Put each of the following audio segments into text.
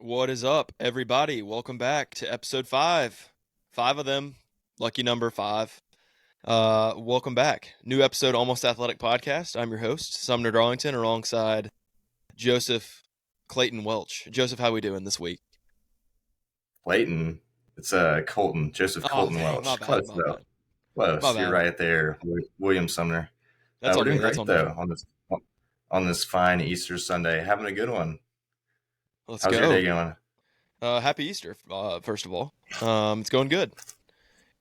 What is up, everybody? Welcome back to episode five. Five of them. Lucky number five. Welcome back. New episode, Almost Athletic Podcast. I'm your host, Sumner Darlington, alongside Joseph Clayton Welch. Joseph, how we doing this week? Clayton. It's Colton, Joseph Oh, Colton dang, my Welch. bad, Close my though. bad, my Close. You're bad. right there, William Sumner. That's We're on doing me. That's great on me. though on this fine Easter Sunday. Having a good one. Let's How's your go. day going? Happy Easter, first of all. It's going good.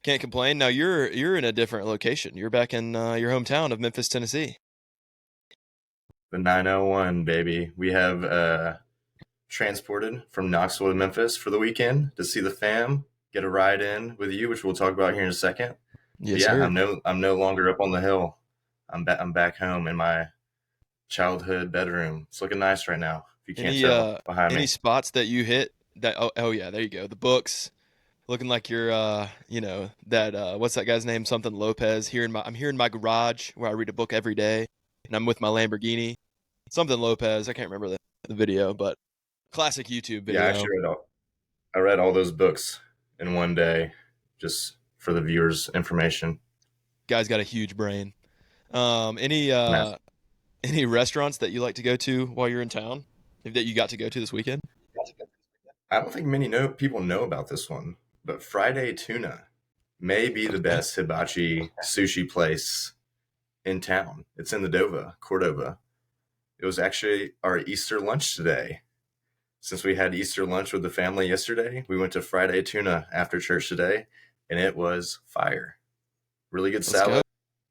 Can't complain. Now you're in a different location. You're back in your hometown of Memphis, Tennessee. The 901, baby. We have transported from Knoxville to Memphis for the weekend to see the fam, get a ride in with you, which we'll talk about here in a second. But Yes, yeah, sir. I'm no longer up on the hill. I'm back home in my childhood bedroom. It's looking nice right now. If you can't Any tell uh behind any me. spots that you hit that oh yeah, there you go. The books looking like you're that what's that guy's name? Something Lopez. I'm here in my garage where I read a book every day and I'm with my Lamborghini. Something Lopez. I can't remember the video, but classic YouTube Yeah, I video. actually I read all those books in one day, just for the viewers' information. Guy's got a huge brain. Any Massive. any restaurants that you like to go to while you're in town that you got to go to this weekend? I don't think many people know about this one, but Friday Tuna may be the Okay. best hibachi sushi place in town. It's in the Cordova. It was actually our Easter lunch today. Since we had Easter lunch with the family yesterday, we went to Friday Tuna after church today, and it was fire. Really good Let's go. salad.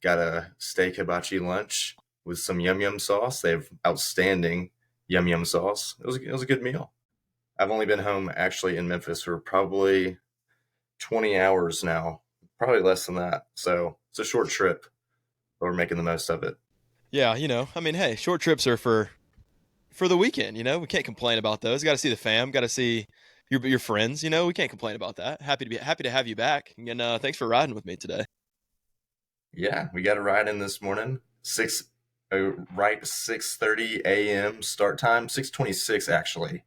Got a steak hibachi lunch with some yum yum sauce. They have outstanding yum yum sauce. It was a good meal. I've only been home actually in Memphis for probably 20 hours now, probably less than that. So it's a short trip, but we're making the most of it. Yeah, I mean, hey, short trips are for the weekend. We can't complain about those. Got to see the fam. Got to see your friends. We can't complain about that. Happy to have you back. And thanks for riding with me today. Yeah, we got a ride in this morning. Right 6:30 a.m. start time. 6:26 actually.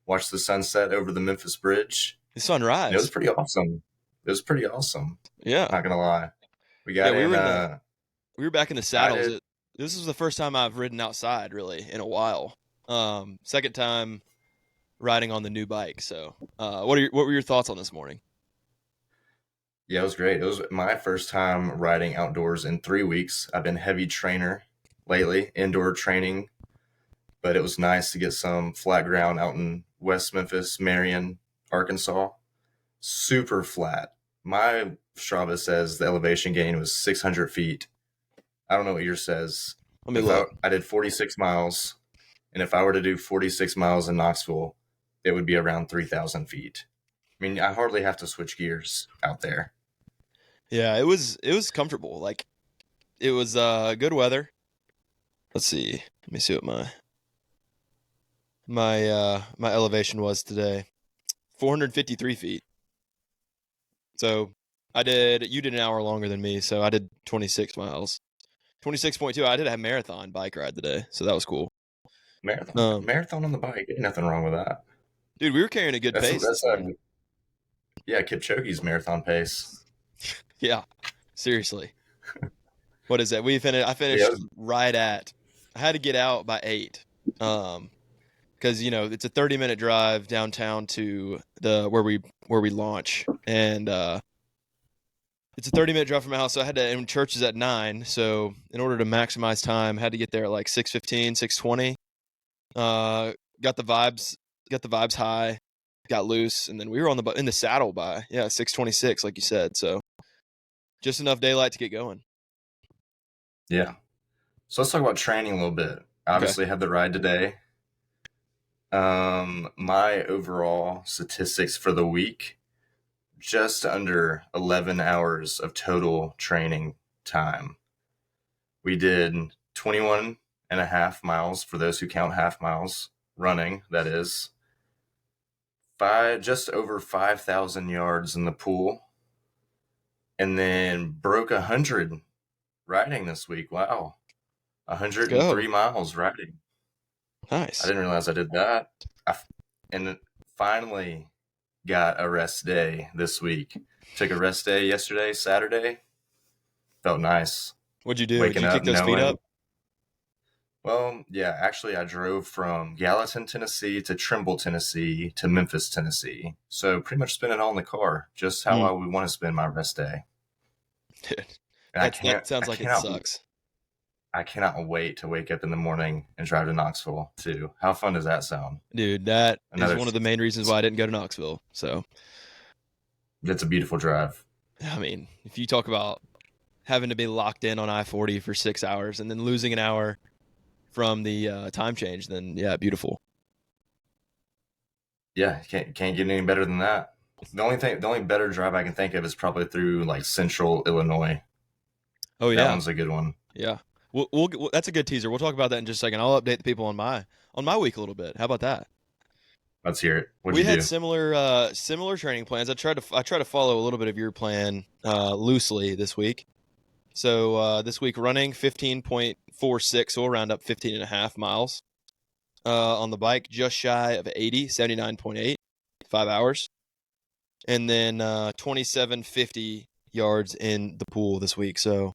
Watched the sunset over the Memphis Bridge. The And it was sunrise. pretty awesome. It was pretty awesome. Yeah, Not gonna lie. We yeah. got in. We were back in the I saddles. did. This is the first time I've ridden outside really in a while. Second time riding on the new bike. So, what were your thoughts on this morning? Yeah, it was great. It was my first time riding outdoors in 3 weeks. I've been heavy trainer lately, indoor training, but it was nice to get some flat ground out in West Memphis, Marion, Arkansas. Super flat. My Strava says the elevation gain was 600 feet. I don't know what yours says. Let me If I, look. I did 46 miles, and if I were to do 46 miles in Knoxville, it would be around 3,000 feet. I mean, I hardly have to switch gears out there. Yeah, it was comfortable. Like it was good weather. Let's see. Let me see what my elevation was today. 453 feet. So you did an hour longer than me, so I did 26 miles. 26.2. I did a marathon bike ride today, so that was cool. Marathon, Um, marathon on the bike, ain't nothing wrong with that. dude, we were carrying a good That's pace that's this morning. yeah, Kipchoge's marathon pace. Yeah, seriously. What is that? I Yeah, finished right at. I had to get out by 8. Because it's a 30-minute drive downtown to the where we launch, and it's a 30-minute drive from my house. So I had to, and church is at 9. So in order to maximize time, I had to get there at like 6:15, 6:20. Uh, got the vibes, got the vibes high, got loose, and then we were in the saddle by 6:26, like you said. So just enough daylight to get going. yeah. So let's talk about training a little bit. Okay. Obviously, had the ride today. My overall statistics for the week, just under 11 hours of total training time. We did 21 and a half miles for those who count half miles running, that is. Just over 5,000 yards in the pool, and then broke 100 riding this week. Wow. Let's 103 go. miles riding. I Nice. didn't realize I did that. I, and finally got a rest day this week. Took a rest day yesterday, Saturday. Felt nice. What'd you do? Did Waking you up kick those feet knowing, up? well, yeah, actually, I drove from Gallatin, Tennessee to Trimble, Tennessee to Memphis, Tennessee. So pretty much spent it all in the car, just how Mm. I would want to spend my rest day. Dude, And that sounds like it sucks. I cannot wait to wake up in the morning and drive to Knoxville too. How fun does that sound? Dude, that is Another, one of the main reasons why I didn't go to Knoxville. So, it's a beautiful drive. I mean, if you talk about having to be locked in on I-40 for 6 hours and then losing an hour from the time change, then yeah, beautiful. Yeah, can't get any better than that. The only better drive I can think of is probably through like Central Illinois. Oh That yeah, one's a good one. yeah. That's a good teaser. We'll talk about that in just a second. I'll update the people on my week a little bit. How about that? Let's hear it. What'd We you had do? similar training plans. I try to follow a little bit of your plan loosely this week. So this week running 15.46, so we'll round up 15 and a half miles. On the bike, just shy of 80, 79.8, 5 hours. And then 2750 yards in the pool this week. So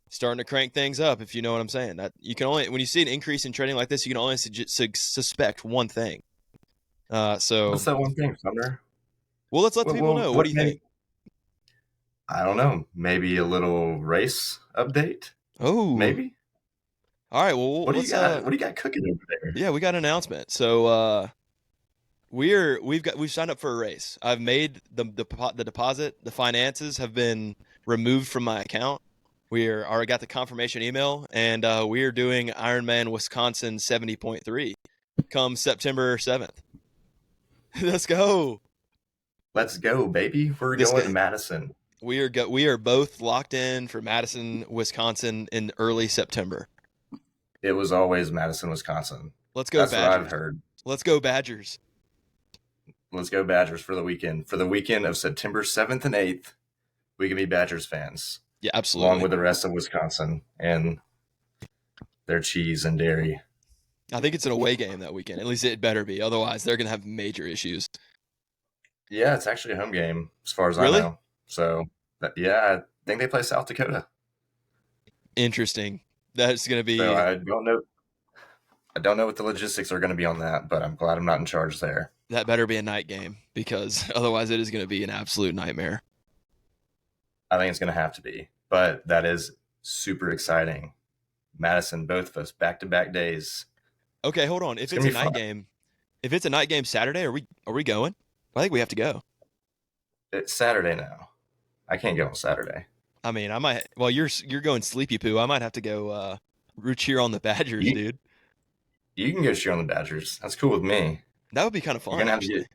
starting to crank things up, if you know what I'm saying. That you can only, when you see an increase in training like this, you can only suspect one thing. What's So that one thing, Sumner? well, let's let the people know. What do What you made? think? I don't know. Maybe a little race update. Oh, Maybe. all right. Well, What do you let's got? What do you got cooking over there? yeah, we got an announcement. So we've signed up for a race. I've made the deposit. The finances have been removed from my account. We're already got the confirmation email, and we are doing Ironman Wisconsin 70.3 come September 7th. Let's go. Let's go, baby. We're This going to Madison. we are both locked in for Madison, Wisconsin in early September. It was always Madison, Wisconsin. Let's go That's what I've Badgers. heard. Let's go Badgers. Let's go Badgers for the weekend. For the weekend of September 7th and 8th, we can be Badgers fans, Yeah, along absolutely. with the rest of Wisconsin and their cheese and dairy. I think it's an away game that weekend. At least it better be. Otherwise, they're going to have major issues. Yeah, it's actually a home game as far as I Really? know. So, yeah, I think they play South Dakota. Interesting. That's going to So be I don't know what the logistics are going to be on that, but I'm glad I'm not in charge there. that better be a night game because otherwise it is going to be an absolute nightmare. I think it's going to have to be, but that is super exciting. Madison, both of us, back to back days. Okay, hold on. It's going to be fun. If it's a night game Saturday, are we going? I think we have to go. It's Saturday now. I can't go on Saturday. I mean, I might. Well, you're going sleepy poo. I might have to go root cheer on the Badgers, You, dude. you can go cheer on the Badgers. That's cool with me. That would be kind of You're fun, gonna have to get actually.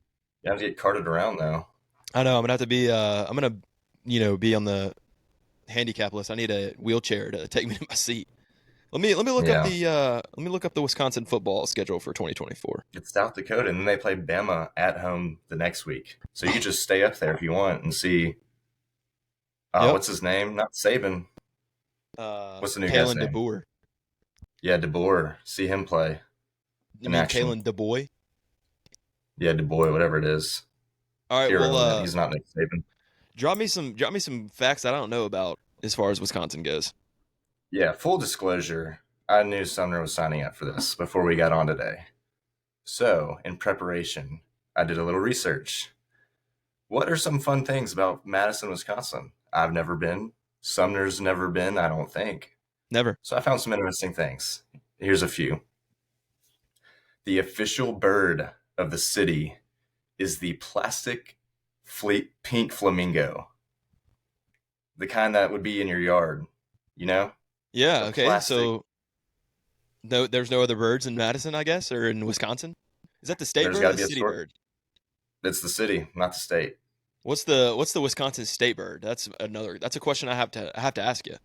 you have to get carted around though. I know. I'm gonna have to be. I'm gonna, be on the handicap list. I need a wheelchair to take me to my seat. Let me look up Yeah, the Wisconsin football schedule for 2024. it's South Dakota, and then they play Bama at home the next week. So you could just stay up there if you want and see. Yep. What's his name? Not Saban. What's the new guy's Kalen name? DeBoer. Yeah, DeBoer. See him play You in mean action. Kalen DeBoy? Yeah, DeBoy, whatever it is. All right. Well, Irrelevant. He's not Nick Saban. drop me some facts I don't know about as far as Wisconsin goes. Yeah, full disclosure. I knew Sumner was signing up for this before we got on today. So, in preparation, I did a little research. What are some fun things about Madison, Wisconsin? I've never been. Sumner's never been, I don't think. Never. So I found some interesting things. Here's a few. The official bird of the city is the plastic fleet pink flamingo. The kind that would be in your yard, you know? Yeah. The Okay. plastic. So no, there's no other birds in Madison, I guess, or in Wisconsin. Is that the state There's bird or got to the be a city sort. bird? It's the city, not the state. What's the Wisconsin state bird? That's a question I have to ask you.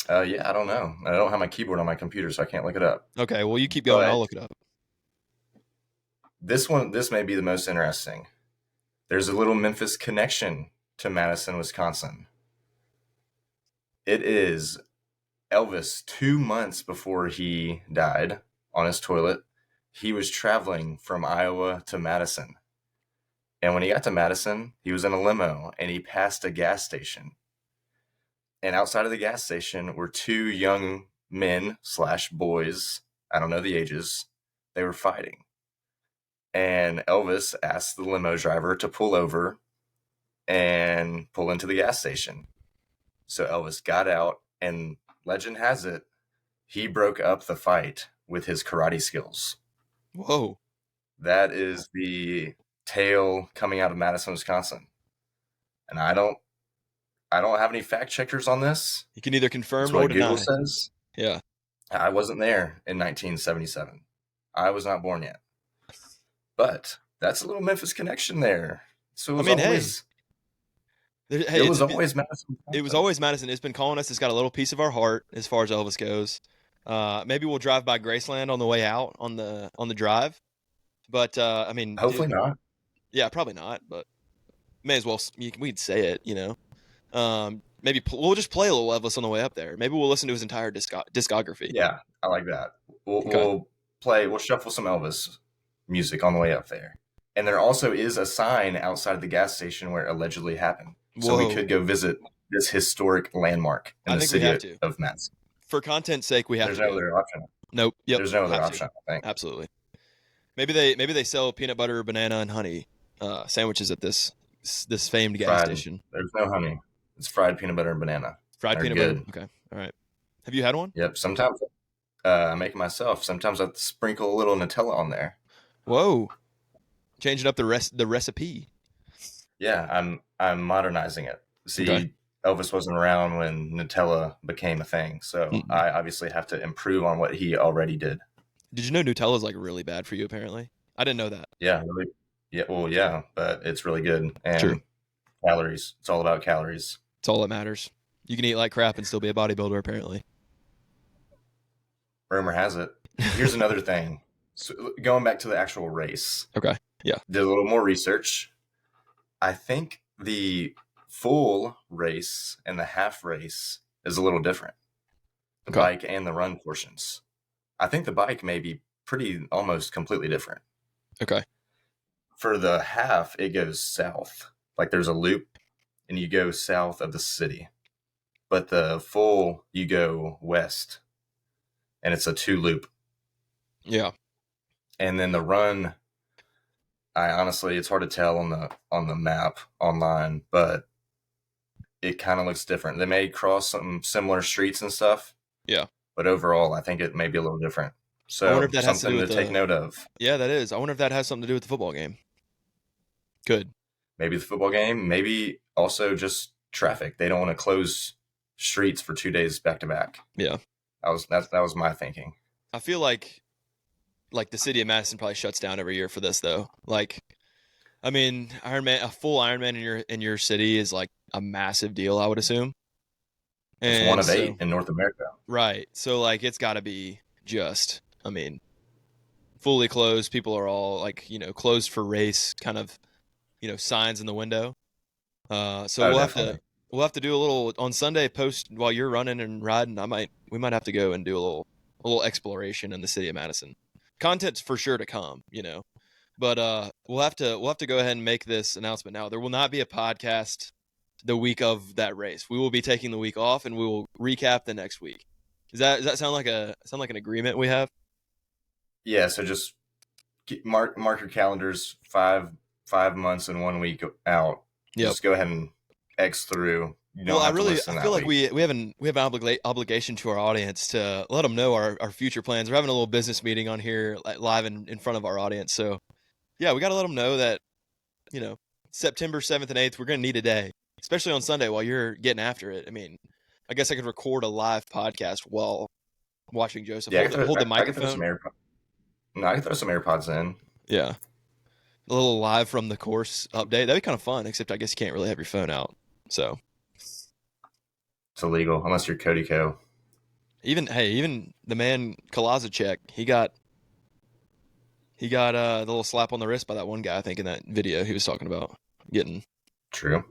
Yeah, I don't know. I don't have my keyboard on my computer, so I can't look it up. Okay. Well, you keep going. But I'll look it up. this may be the most interesting. There's a little Memphis connection to Madison, Wisconsin. It is Elvis 2 months before he died on his toilet. he was traveling from Iowa to Madison. And when he got to Madison, he was in a limo and he passed a gas station. And outside of the gas station were two young men slash boys. I don't know the ages. They were fighting. And Elvis asked the limo driver to pull over and pull into the gas station. So Elvis got out, and legend has it, he broke up the fight with his karate skills. Whoa. That is the tale coming out of Madison, Wisconsin. And I don't have any fact checkers on this. You can neither confirm It's nor what Google deny. says. Yeah. I wasn't there in 1977. I was not born yet. But that's a little Memphis connection there. So it was always Hey, it was always Madison. it was always Madison. It's been calling us. It's got a little piece of our heart as far as Elvis goes. Maybe we'll drive by Graceland on the way out on the drive. But I mean, Hopefully dude, not. yeah, probably not. But may as well. We'd say it, Maybe we'll just play a little Elvis on the way up there. Maybe we'll listen to his entire discography. Yeah, I like that. Okay. We'll shuffle some Elvis music on the way up there. And there also is a sign outside of the gas station where it allegedly happened. So we could go visit this historic landmark in the city of Madison. For content's sake, we have There's to. There's no other option. Nope. Yep. There's no other option, I think. Absolutely. Maybe they sell peanut butter, banana, and honey sandwiches at this famed gas station. There's no honey. It's fried peanut butter and banana. Fried peanut butter. Okay. All right. Have you had one? Yep. Sometimes I make it myself. Sometimes I sprinkle a little Nutella on there. Whoa. Changing up the recipe. Yeah, I'm modernizing it. See, Elvis wasn't around when Nutella became a thing, so I obviously have to improve on what he already did. Did you know Nutella's like really bad for you? Apparently, I didn't know that. Yeah, really. Yeah, well, yeah, but it's really good. And calories. It's all about calories. It's all that matters. You can eat like crap and still be a bodybuilder, apparently. Rumor has it. Here's another thing. So going back to the actual race. Okay. Yeah. Did a little more research. I think the full race and the half race is a little different. The bike and the run portions. I think the bike may be almost completely different. Okay. For the half, it goes south. Like there's a loop and you go south of the city. But the full, you go west. And it's a 2-loop. Yeah. And then the run, it's hard to tell on the map online, but it kind of looks different. They may cross some similar streets and stuff. Yeah. But overall, I think it may be a little different. So I wonder if that has something to take note of. Yeah, that is. I wonder if that has something to do with the football game. Good. Maybe the football game. Maybe also just traffic. They don't want to close streets for 2 days back to back. Yeah. That was my thinking. I feel like the city of Madison probably shuts down every year for this though. Like, I mean, a full Ironman in your city is like a massive deal, I would assume. And it's one of 8 in North America. Right. So like it's got to be fully closed. People are all like, closed for race kind of, signs in the window. So we'll have to do a little on Sunday post while you're running and riding. We might have to go and do a little exploration in the city of Madison. Content's for sure to come, but we'll have to go ahead and make this announcement now. There will not be a podcast the week of that race. We will be taking the week off and we will recap the next week. Does that sound like an agreement we have? Yeah. So just mark your calendars 5 months and 1 week out. Yep. Just go ahead and X through. I feel like we have an obligation to our audience to let them know our future plans. We're having a little business meeting on here live in front of our audience. So yeah, we got to let them know that, September 7th and 8th, we're going to need a day, especially on Sunday while you're getting after it. I mean, I guess I could record a live podcast while watching Joseph hold the microphone. I can throw some AirPods in. Yeah. A little live from the course update. That'd be kind of fun, except I guess you can't really have your phone out. So it's illegal unless you're Cody Co. Even the man Kalazacek, he got the little slap on the wrist by that one guy, I think, in that video he was talking about getting. True.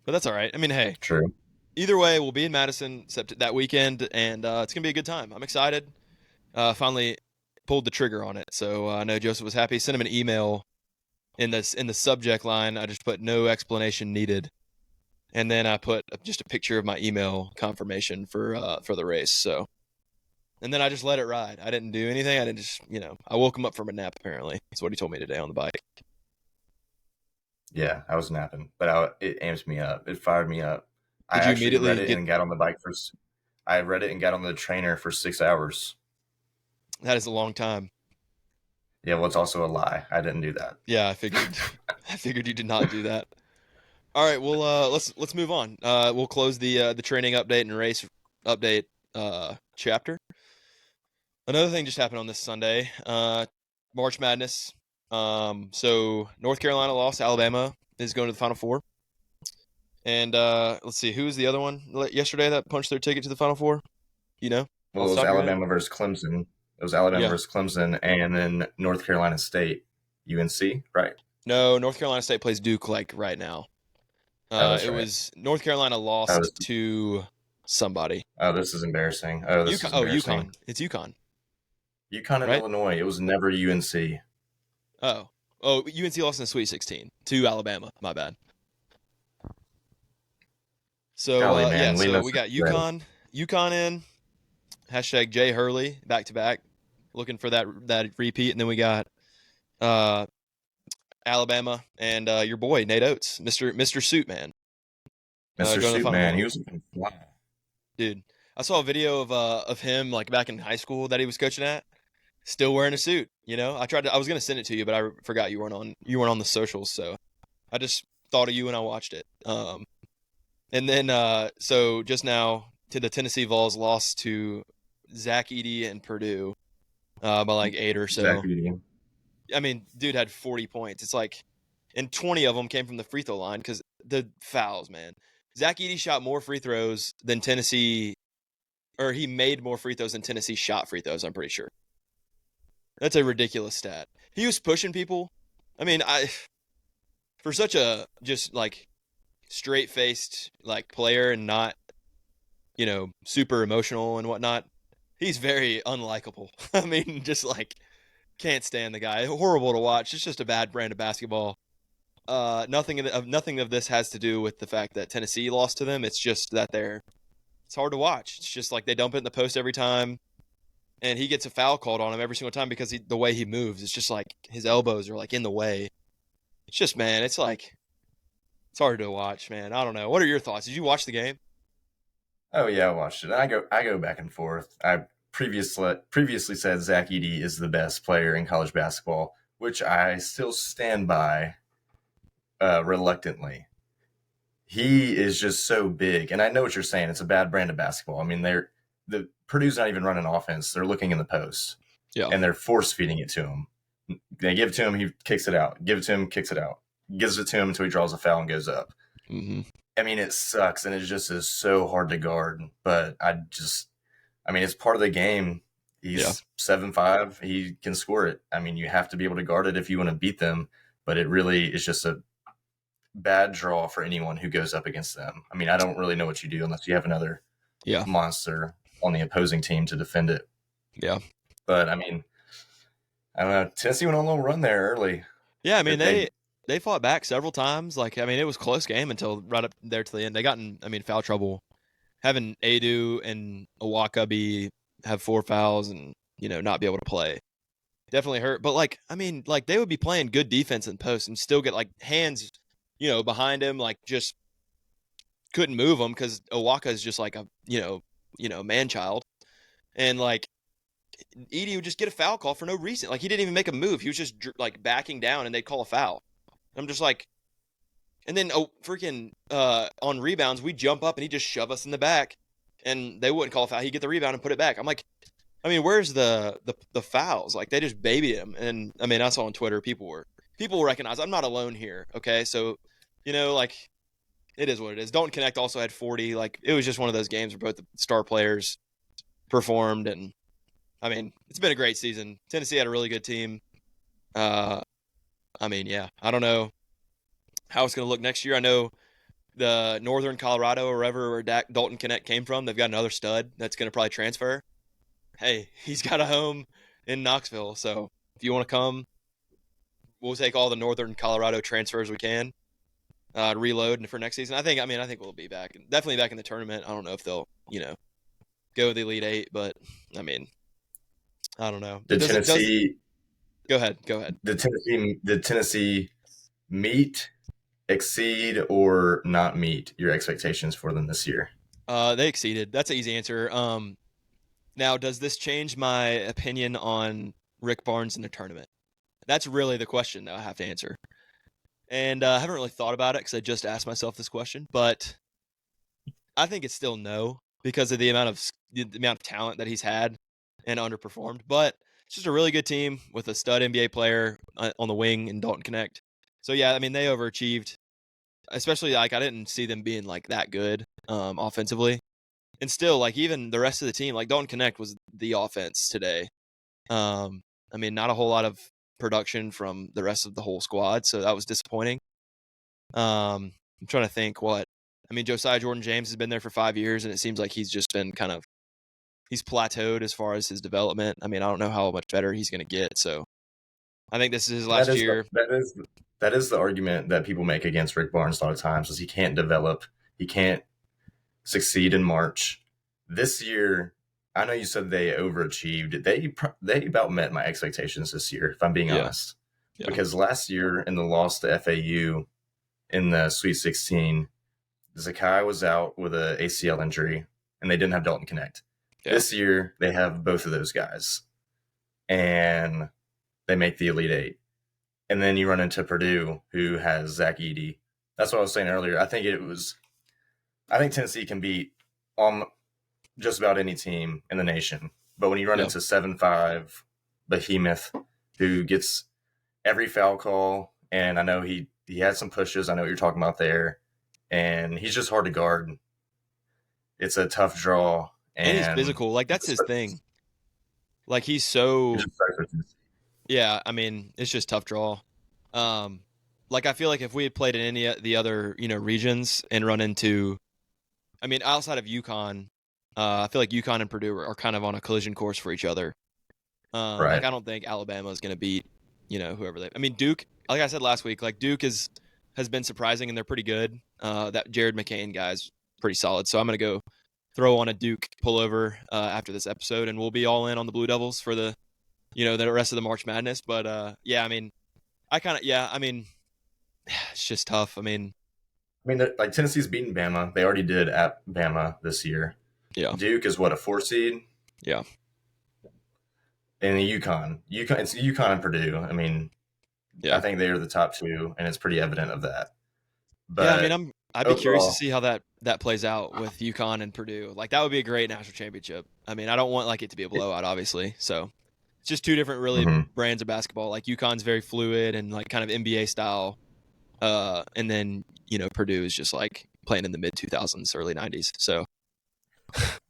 But that's all right. I mean, hey. True. Either way, we'll be in Madison that weekend, and it's gonna be a good time. I'm excited. Finally, pulled the trigger on it. So I know Joseph was happy. Sent him an email in the subject line. I just put no explanation needed, and then I put just a picture of my email confirmation for the race. So, and then I just let it ride. I didn't do anything. I didn't just I woke him up from a nap. Apparently, that's what he told me today on the bike. Yeah, I was napping, but it amps me up. It fired me up. I Did you actually read immediately it get? and got on the bike I read it and got on the trainer for 6 hours. That is a long time. Yeah, well, it's also a lie. I didn't do that. Yeah, I figured. I figured you did not do that. All right, well, let's move on. We'll close the training update and race update chapter. Another thing just happened on this Sunday. March Madness. So North Carolina lost. Alabama is going to the Final Four. And let's see, who was the other one yesterday that punched their ticket to the Final Four? You know, Well, off it the was top of your head? Alabama versus Clemson. It was Alabama Yeah. versus Clemson, and then North Carolina State, UNC, right? No, North Carolina State plays Duke like right now. Oh, that's It right. was North Carolina Oh, lost to somebody. this is embarrassing. Oh, this UConn. is Oh, embarrassing. UConn. It's UConn, UConn and right? Illinois. It was never UNC. Oh, UNC lost in the Sweet 16 to Alabama. My bad. So Golly, yeah, man, leading so us we got astray. UConn in hashtag Jay Hurley back to back, looking for that repeat, and then we got uh, Alabama and your boy Nate Oates, Mister Suit Man, Mr. going to the Suit Final Man, Four. he was looking fly. Dude, I saw a video of him like back in high school that he was coaching at, still wearing a suit. I was gonna send it to you, but I forgot you weren't on the socials, so I just thought of you when I watched it. And then so just now to the Tennessee Vols lost to Zach Edey and Purdue by like 8 or Zach so. Edey. I mean, dude had 40 points. It's like, and 20 of them came from the free throw line because the fouls, man. Zach Edey shot more free throws than Tennessee, or he made more free throws than Tennessee shot free throws. I'm pretty sure. That's a ridiculous stat. He was pushing people. I mean, for such a just like straight faced like player and not super emotional and whatnot. He's very unlikable. I mean, just like can't stand the guy. Horrible to watch. It's just a bad brand of basketball. Nothing of this has to do with the fact that Tennessee lost to them. It's just that it's hard to watch. It's just like they dump it in the post every time, and he gets a foul called on him every single time because the way he moves. It's just like his elbows are like in the way. It's just, man, it's like it's hard to watch, man. I don't know. What are your thoughts? Did you watch the game? Oh yeah, I watched it. I go back and forth. I previously said Zach Edey is the best player in college basketball, which I still stand by reluctantly. He is just so big, and I know what you're saying. It's a bad brand of basketball. I mean, the Purdue's not even running offense; they're looking in the post, Yeah. and they're force feeding it to him. They give it to him, he kicks it out. Give it to him, kicks it out. Gives it to him until he draws a foul and goes up. Mm-hmm. I mean, it sucks, and it just is so hard to guard. But I mean, it's part of the game. Yeah. He's 7'5". He can score it. I mean, you have to be able to guard it if you want to beat them. But it really is just a bad draw for anyone who goes up against them. I mean, I don't really know what you do unless you have another Yeah. monster on the opposing team to defend it. Yeah. But I mean, I don't know. Tennessee went on a little run there early. Yeah, I mean They they fought back several times. Like I mean, it was a close game until right up there to the end. They got in, I mean, foul trouble. Having Adu and Awaka have 4 fouls and not be able to play definitely hurt. But like I mean, like they would be playing good defense in post and still get like hands, behind him, like just couldn't move them because Awaka is just like a man child, and like Edie would just get a foul call for no reason. Like he didn't even make a move. He was just like backing down, and they'd call a foul. I'm just like, and then freaking on rebounds, we jump up and he just shove us in the back, and they wouldn't call a foul. He'd get the rebound and put it back. I'm like, I mean, where's the fouls? Like they just babied him, and I mean, I saw on Twitter people recognize I'm not alone here. Okay, so like it is what it is. Dalton Connect also had 40. Like it was just one of those games where both the star players performed, and I mean, it's been a great season. Tennessee had a really good team. I mean, yeah, I don't know how it's going to look next year. I know the Northern Colorado or wherever where Dalton Connect came from, they've got another stud that's going to probably transfer. Hey, he's got a home in Knoxville. So if you want to come, we'll take all the Northern Colorado transfers we can, reload for next season. I think we'll be back, definitely back in the tournament. I don't know if they'll, go the Elite Eight, but I mean, I don't know. Did Does it does? Tennessee Go ahead, go ahead. did Tennessee meet, exceed, or not meet your expectations for them this year? They exceeded. That's an easy answer. Now does this change my opinion on Rick Barnes in the tournament? That's really the question that I have to answer. And I haven't really thought about it because I just asked myself this question, but I think it's still no because of the amount of talent that he's had and underperformed. But it's just a really good team with a stud NBA player on the wing in Dalton Connect. So yeah, I mean they overachieved, especially like I didn't see them being like that good offensively, and still like even the rest of the team, like Dalton Connect was the offense today. I mean not a whole lot of production from the rest of the whole squad, so that was disappointing. I'm trying to think what. I mean, Josiah Jordan James has been there for 5 years, and it seems like he's just been he's plateaued as far as his development. I mean, I don't know how much better he's going to get. So I think this is his That last is the, year. that is the argument that people make against Rick Barnes a lot of times is he can't develop, he can't succeed in March. This year, I know you said they overachieved. They about met my expectations this year, if I'm being Yeah, honest. yeah, Because last year in the loss to FAU in the Sweet 16, Zakai was out with a ACL injury, and they didn't have Dalton Connect. yeah, This year, they have both of those guys, and they make the Elite Eight. And then you run into Purdue, who has Zach Edey. That's what I was saying earlier. I think Tennessee can beat just about any team in the nation. But when you run yeah. into 7-5 behemoth who gets every foul call, and I know he had some pushes. I know what you're talking about there, and he's just hard to guard. It's a tough draw, And he's and physical. Like that's his thing. Like he's so. Yeah, I mean, it's just tough draw. Um, like I feel like if we had played in any of the other regions and run into, I mean, outside of UConn, I feel like UConn and Purdue are kind of on a collision course for each other. Like Right. I don't think Alabama is going to beat, whoever they. I mean, Duke. Like I said last week, like Duke has been surprising and they're pretty good. That Jared McCain guy's pretty solid. So I'm going to go throw on a Duke pullover after this episode, and we'll be all in on the Blue Devils for the rest of the March Madness. But yeah, I mean, I mean, it's just tough. I mean, I mean, like Tennessee's beaten Bama. They already did at Bama this year. yeah, Duke is what, a 4 seed, yeah, and the UConn. It's UConn and Purdue. I mean, I yeah, think they are the top two, and it's pretty evident of that. yeah. I mean, But I'd be curious to overall, see how that plays out with UConn and Purdue. Like that would be a great national championship. I mean, I don't want like it to be a blowout, obviously. So it's just two different really mhm. brands of basketball. Like UConn's very fluid and like kind of NBA style, and then Purdue is just like playing in the mid 2000s, early 90s. So, but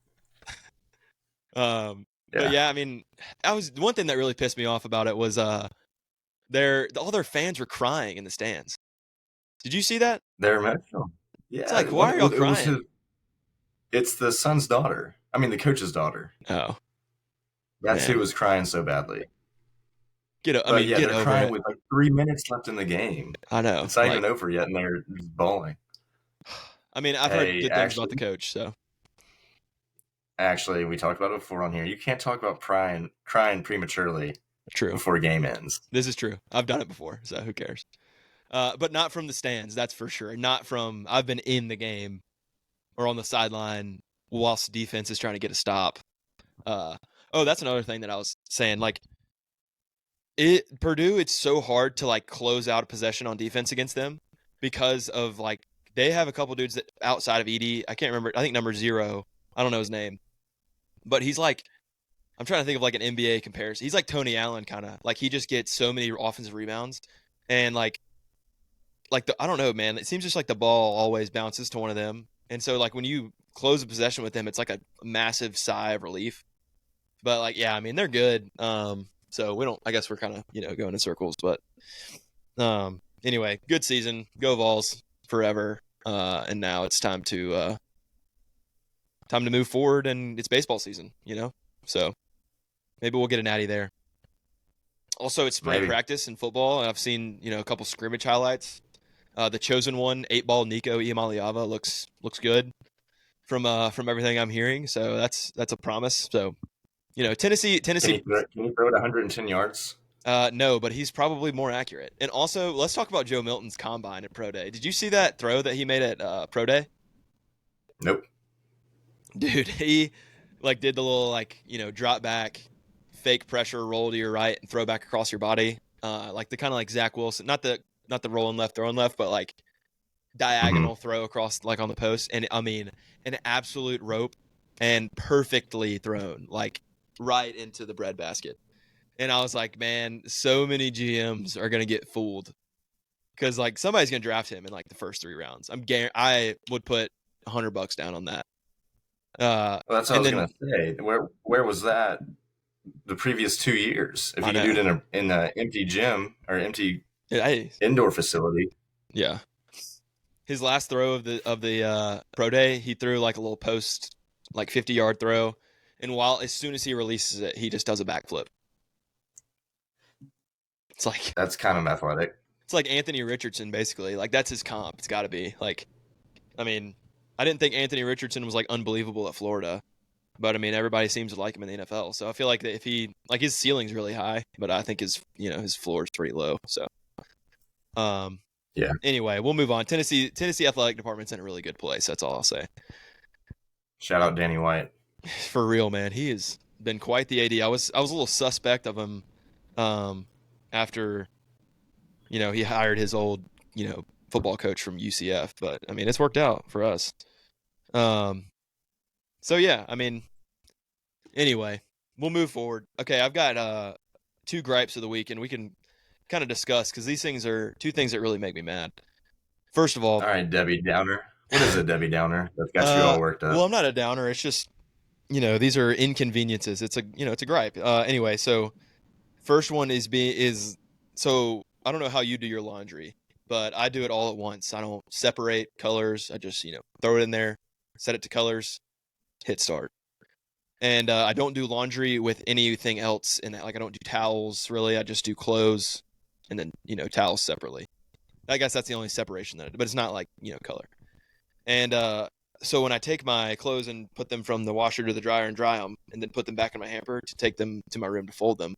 Yeah, yeah, I mean, I was one thing that really pissed me off about it was all their fans were crying in the stands. Did you see that? they're emotional. It's Yeah, like, why are y'all it was crying? it's the son's daughter. I mean, the coach's daughter. Oh That's who man, was crying so badly. I But mean, yeah, get they're over crying it. with like 3 minutes left in the game. I know. It's not Like, even over yet, and they're just bawling. I mean, I've heard Hey, good things about the coach, so actually, we talked about it before on here. You can't talk about crying prematurely true. before a game ends. This is true. I've done it before, so who cares? But not from the stands, that's for sure. Not from. I've been in the game or on the sideline whilst defense is trying to get a stop. Uh, oh, that's another thing that I was saying. Like, Purdue, it's so hard to like close out a possession on defense against them because of like they have a couple dudes that outside of Edie. I can't remember. I think number 0. I don't know his name, but he's like I'm trying to think of like an NBA comparison. He's like Tony Allen kind of like he just gets so many offensive rebounds and I don't know, man. It seems just like the ball always bounces to one of them, and so like when you close a possession with them, it's like a massive sigh of relief. But like yeah, I mean they're good. So we don't. I guess we're kind of going in circles, but anyway, good season. Go Vols forever. And now it's time to move forward, and it's baseball season. So maybe we'll get a natty there. Also, it's spring Maybe. practice in football, and I've seen a couple scrimmage highlights. The chosen one, 8 ball Nico Iamaliava looks good from everything I'm hearing. So that's a promise. So Tennessee. Can he throw it 110 yards? No, but he's probably more accurate. And also, let's talk about Joe Milton's combine at Pro Day. Did you see that throw that he made at Pro Day? Nope. Dude, he like did the little drop back, fake pressure, roll to your right, and throw back across your body, like the kind of like Zach Wilson, not the rolling left, throwing left, but like Hmm. diagonal throw across like on the post, and I mean an absolute rope and perfectly thrown, like right into the breadbasket. And I was like, man, so many GMs are gonna get fooled because like somebody's gonna draft him in like the first 3 rounds. I would put $100 down on that. Well, that's what I And was then gonna say. Where was that the previous 2 years? If I you can do it know, in a empty gym or empty I indoor facility, yeah. His last throw of the pro day, he threw like a little post, like 50-yard throw, and while as soon as he releases it, he just does a backflip. It's like that's kind of athletic. it's like Anthony Richardson basically. Like that's his comp. It's got to be like. I mean, I didn't think Anthony Richardson was like unbelievable at Florida, but I mean everybody seems to like him in the NFL. So I feel like that if he like his ceiling's really high, but I think his floor is pretty low. So um. Yeah. Anyway, we'll move on. Tennessee athletic department's in a really good place. That's all I'll say. Shout out Danny White. For real, man. He has been quite the AD. I was a little suspect of him um, after he hired his old football coach from UCF, but I mean it's worked out for us. Um, so yeah, I mean anyway, we'll move forward. Okay, I've got 2 gripes of the week, and we can kind of discuss because these things are 2 things that really make me mad. First of all, All right, Debbie Downer. What is a Debbie Downer? That's got you all worked well, up. I'm not a downer. It's just these are inconveniences. It's a gripe. Anyway, so first one is so I don't know how you do your laundry, but I do it all at once. I don't separate colors. I just throw it in there, set it to colors, hit start. And I don't do laundry with anything else in that. Like I don't do towels really. I just do clothes, and then towels separately. I guess that's the only separation that I do, but it's not like color. And so when I take my clothes and put them from the washer to the dryer and dry them, and then put them back in my hamper to take them to my room to fold them,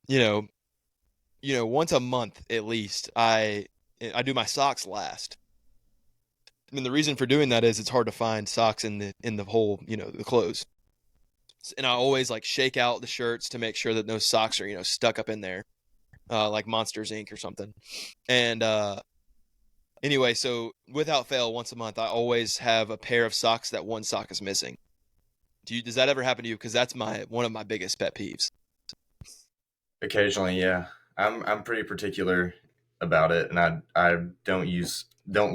you know, once a month at least, I do my socks last. I mean, the reason for doing that is it's hard to find socks in the whole, the clothes. And I always like shake out the shirts to make sure that no socks are, stuck up in there, like Monsters Inc. or something. And anyway, so without fail, once a month, I always have a pair of socks that one sock is missing. Does that ever happen to you? Because that's one of my biggest pet peeves. Occasionally, yeah. I'm pretty particular about it, and I don't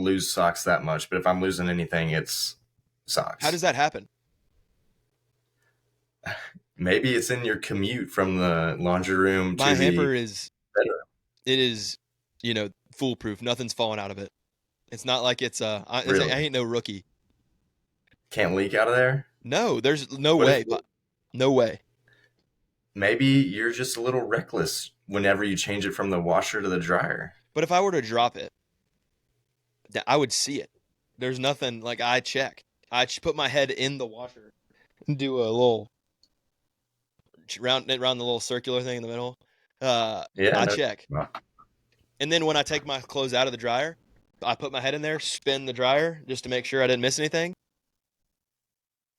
lose socks that much. But if I'm losing anything, it's How socks. does that happen? Maybe it's in your commute from the laundry room My to the hamper is bedroom. it is foolproof. Nothing's falling out of it. It's not like I Really, ain't no rookie. can't leak out of there. No, there's no What if way. No way. maybe you're just a little reckless whenever you change it from the washer to the dryer? But if I were to drop it, I would see it. There's nothing like I check. Put my head in the washer and do a little round the little circular thing in the middle. Uh, Yeah, I no, check, well, and then when I take my clothes out of the dryer, I put my head in there, spin the dryer just to make sure I didn't miss anything.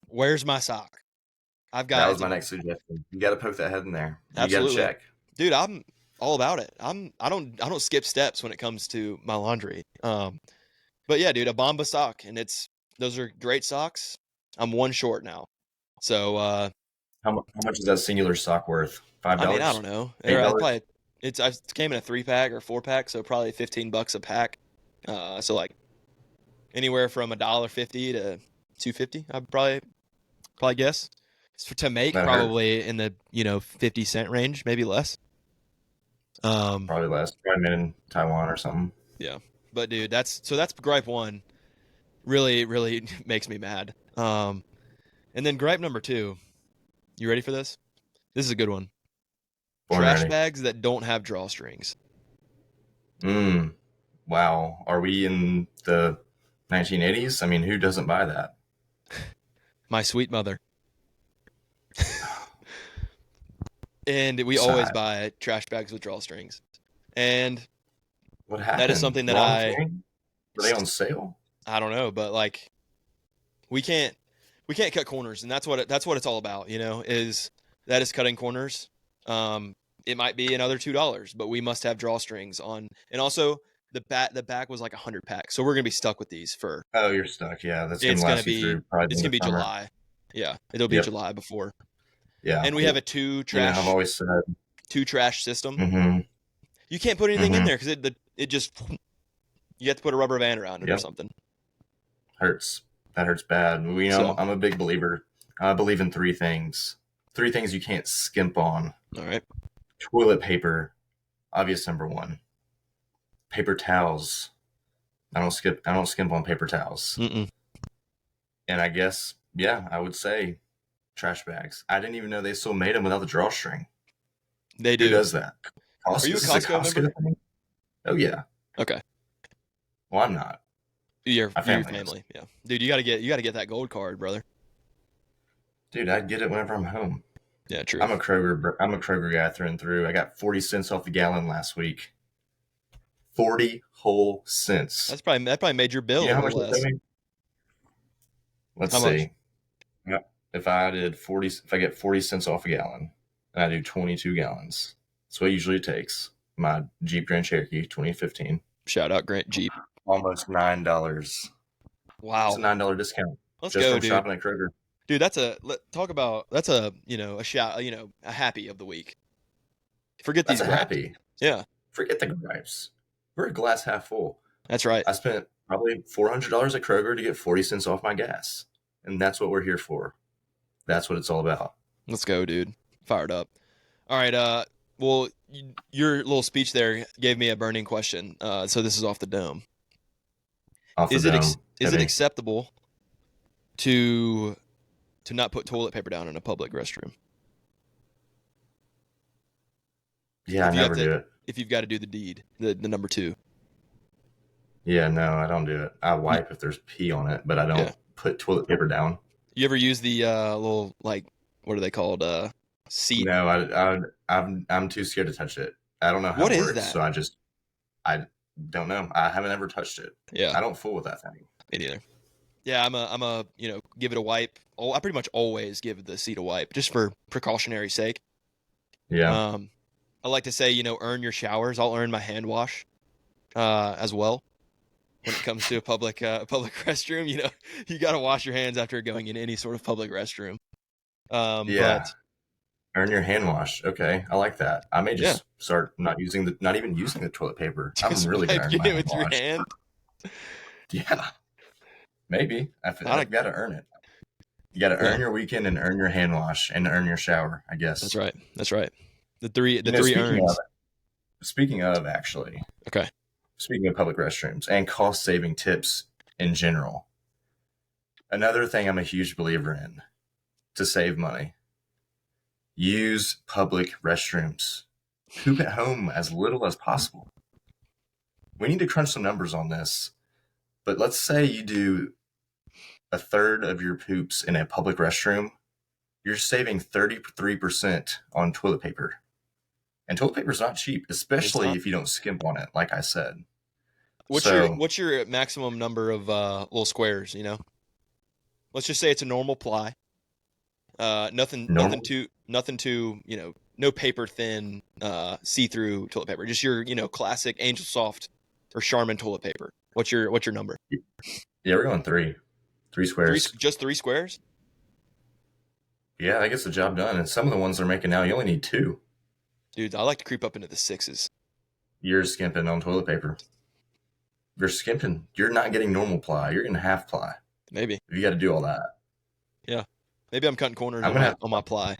Where's my sock? I've that got was it's my a next suggestion. You got to poke that head in there. You got to absolutely, check. dude. I'm all about it. I don't skip steps when it comes to my laundry. But yeah, dude, a Bomba sock, and those are great socks. I'm one short now, so How much is that singular sock worth? Five I mean, I dollars, don't know. $8? Probably I came in a 3 pack or 4 pack, so probably $15 a pack. So like anywhere from $1.50 to $2.50. I'd probably guess. To make That hurt. probably in the 50 cent range, maybe less. Um, Probably less. Probably made in Taiwan or something. yeah, but dude, that's gripe one. Really, really makes me mad. And then gripe number two. You ready for this? This is a good one. Born trash ready. bags that don't have drawstrings. Mm. Wow. Are we in the 1980s? I mean, who doesn't buy that? My sweet mother. And we always Sad. buy trash bags with drawstrings. And What that is happened? something that Wrong thing? Were they on sale? I don't know, but like we can't we can't cut corners, and that's what it's all about, is that is cutting corners. Um, it might be another $2, but we must have drawstrings on, and also the back was like 100 pack, so we're gonna be stuck with these for Oh, you're stuck. Yeah, that's gonna it's gonna last you be through probably it's the gonna end be of summer. July. Yeah, it'll be Yep. July before, Yeah. and we have a two You know, I've trash always said. two trash system. Mm-hmm. You can't put anything in Mm-hmm. there because it just you have to put a rubber band around it or Yep. something. Hurts. That hurts bad. You know, So, I'm a big believer. I believe in three things. Three things you can't skimp on. all right. Toilet paper, obvious number one. Paper towels. I don't skimp on paper towels. Mm-mm. And I guess, yeah, I would say trash bags. I didn't even know they still made them without the drawstring. They Who do. does that? Are you a This is a Costco member? Costco thing? Oh yeah. Okay. Well, I'm not. Your My your family is. family, yeah, dude. You gotta get that gold card, brother. Dude, I get it whenever I'm home. Yeah, true. I'm a Kroger guy through and through. I got 40 cents off the gallon last week. 40 whole cents. That probably made your bill You a know how little much that less. made? Let's How much? see. Yep. If I get 40 cents off a gallon and I do 22 gallons, that's what usually it takes. My Jeep Grand Cherokee 2015. Shout out Grant Jeep. Almost $9. It's a Wow. $9 discount Let's just go, from dude. shopping at Kroger. Dude, talk about that's a shout a happy of the week. Forget That's these a gripes. happy. Yeah, Forget the gripes. We're a glass half full. that's right. I spent probably $400 at Kroger to get 40 cents off my gas. And that's what we're here for. That's what it's all about. Let's go, dude. Fired up. All right. Well, your little speech there gave me a burning question. So this is off the dome. Off the dome. Is Hit it me. acceptable to not put toilet paper down in a public restroom Yeah, I if you have never to do it. if you've got to do the deed, the number two? Yeah, no, I don't do it. I You, wipe if there's pee on it, but I yeah. don't put toilet paper down. You ever use the little like what are they called? Seat. No, I'm too scared to touch it. I don't know how What it is works, that? so I don't know. I haven't ever touched it. Yeah, I don't fool with that thing. me neither. Yeah, I'm a give it a wipe. Oh, I pretty much always give the seat a wipe just for precautionary sake. Yeah, Um, I like to say earn your showers. I'll earn my hand wash as well. When it comes to a public restroom, you got to wash your hands after going in any sort of public restroom. yeah. But Earn your hand wash. Okay, I like that. I may yeah, just start not even using the toilet paper. I'm just really gonna earn wiping my it hand with your wash. hand. Yeah, maybe. I I've don't, got to earn it. You got to yeah, earn your weekend and earn your hand wash and earn your shower. I that's guess. right. That's right. The You know, three earns. speaking of actually, Okay. speaking of public restrooms and cost saving tips in general, another thing I'm a huge believer in to save money: use public restrooms. Poop at home as little as possible. We need to crunch some numbers on this, but let's say you do a third of your poops in a public restroom, you're saving 33% on toilet paper. And toilet paper is not cheap, It's especially not. if you don't skimp on it, like I said. So, What's your maximum number of little squares? Let's just say it's a normal ply. normal. Nothing too no paper thin see through toilet paper. Just your classic Angel Soft or Charmin toilet paper. What's your number? Yeah, we're going three. Three squares. Just three squares, Yeah, that gets the job done. And some of the ones they're making now, you only need two. dude. I like to creep up into the sixes. You're skimping on toilet paper. You're skimping. You're not getting normal ply. You're getting half ply. Maybe. If you got to do all that. Yeah. Maybe I'm cutting corners I'm on gonna my have on my ply.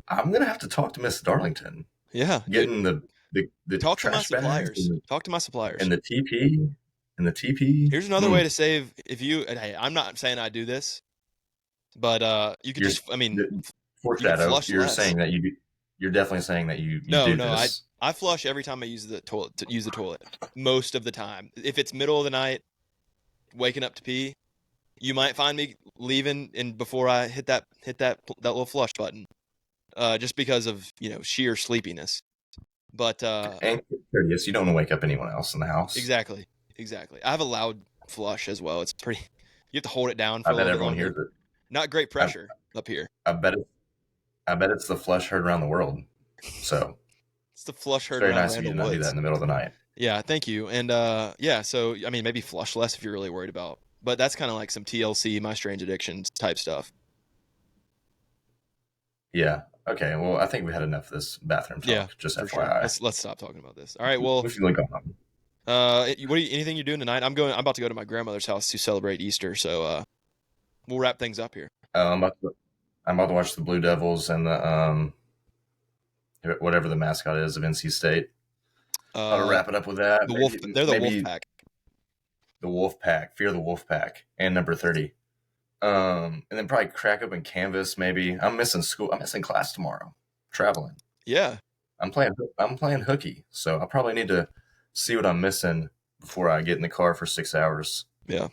I'm gonna have to talk to Miss Darlington. Yeah, dude. Getting the Talk to my trash bags suppliers. Talk to my suppliers. and the TP and the TP. Here's another way to save. If you, and hey, I'm not saying I do this, but you could You're just, I mean, the you could foreshadow. flush You're less. saying that you're definitely saying that you No, do no, I this. I flush every time I use the toilet to use the toilet. Most of the time. If it's middle of the night, waking up to pee, you might find me leaving and before I hit that little flush button. Just because of, sheer sleepiness. But And curious, you don't want to wake up anyone else in the house. exactly. Exactly. I have a loud flush as well. It's pretty you have to hold it down for I a bet little bit everyone longer. hears it. Not great I, pressure up here. I bet it, I bet it's the flush heard around the world. So It's the flush it's heard very around nice of you Randall to not do that Woods. in the middle of the night. Yeah, thank you. And yeah, so I mean maybe flush less if you're really worried about. But that's kind of like some TLC, my strange addictions type stuff. Yeah. Okay. Well, I think we had enough of this bathroom Yeah, talk. Just for sure. FYI. Let's stop talking about this. All right, well, We should look on. anything you're doing tonight? I'm about to go to my grandmother's house to celebrate Easter, so we'll wrap things up here. I'm about to watch the Blue Devils and the whatever the mascot is of NC State. How to Uh, wrap it up with that? they're the Wolf Maybe Pack. the Wolf Pack, Fear the Wolf Pack, and number 30. And then probably crack open Canvas. Maybe I'm missing school. I'm missing class tomorrow. Traveling. Yeah, I'm playing hooky, so I probably need to see what I'm missing before I get in the car for 6 hours. yeah,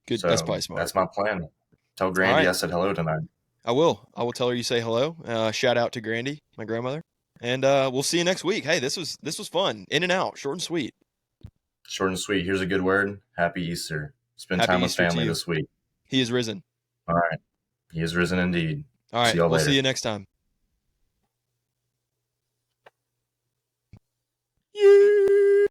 good. That's So probably smart. that's my plan. Tell All Grandy right, I said hello tonight. I will. I will tell her you say hello. Shout out to Grandy, my grandmother, and we'll see you next week. Hey, this was fun. In and out, short and sweet. Short and sweet. Here's a good word. Happy Easter. Spend Happy time with Easter to family you. this week. He is risen. All right. He is risen indeed. All See right, y'all we'll see later. you next time. Yeah.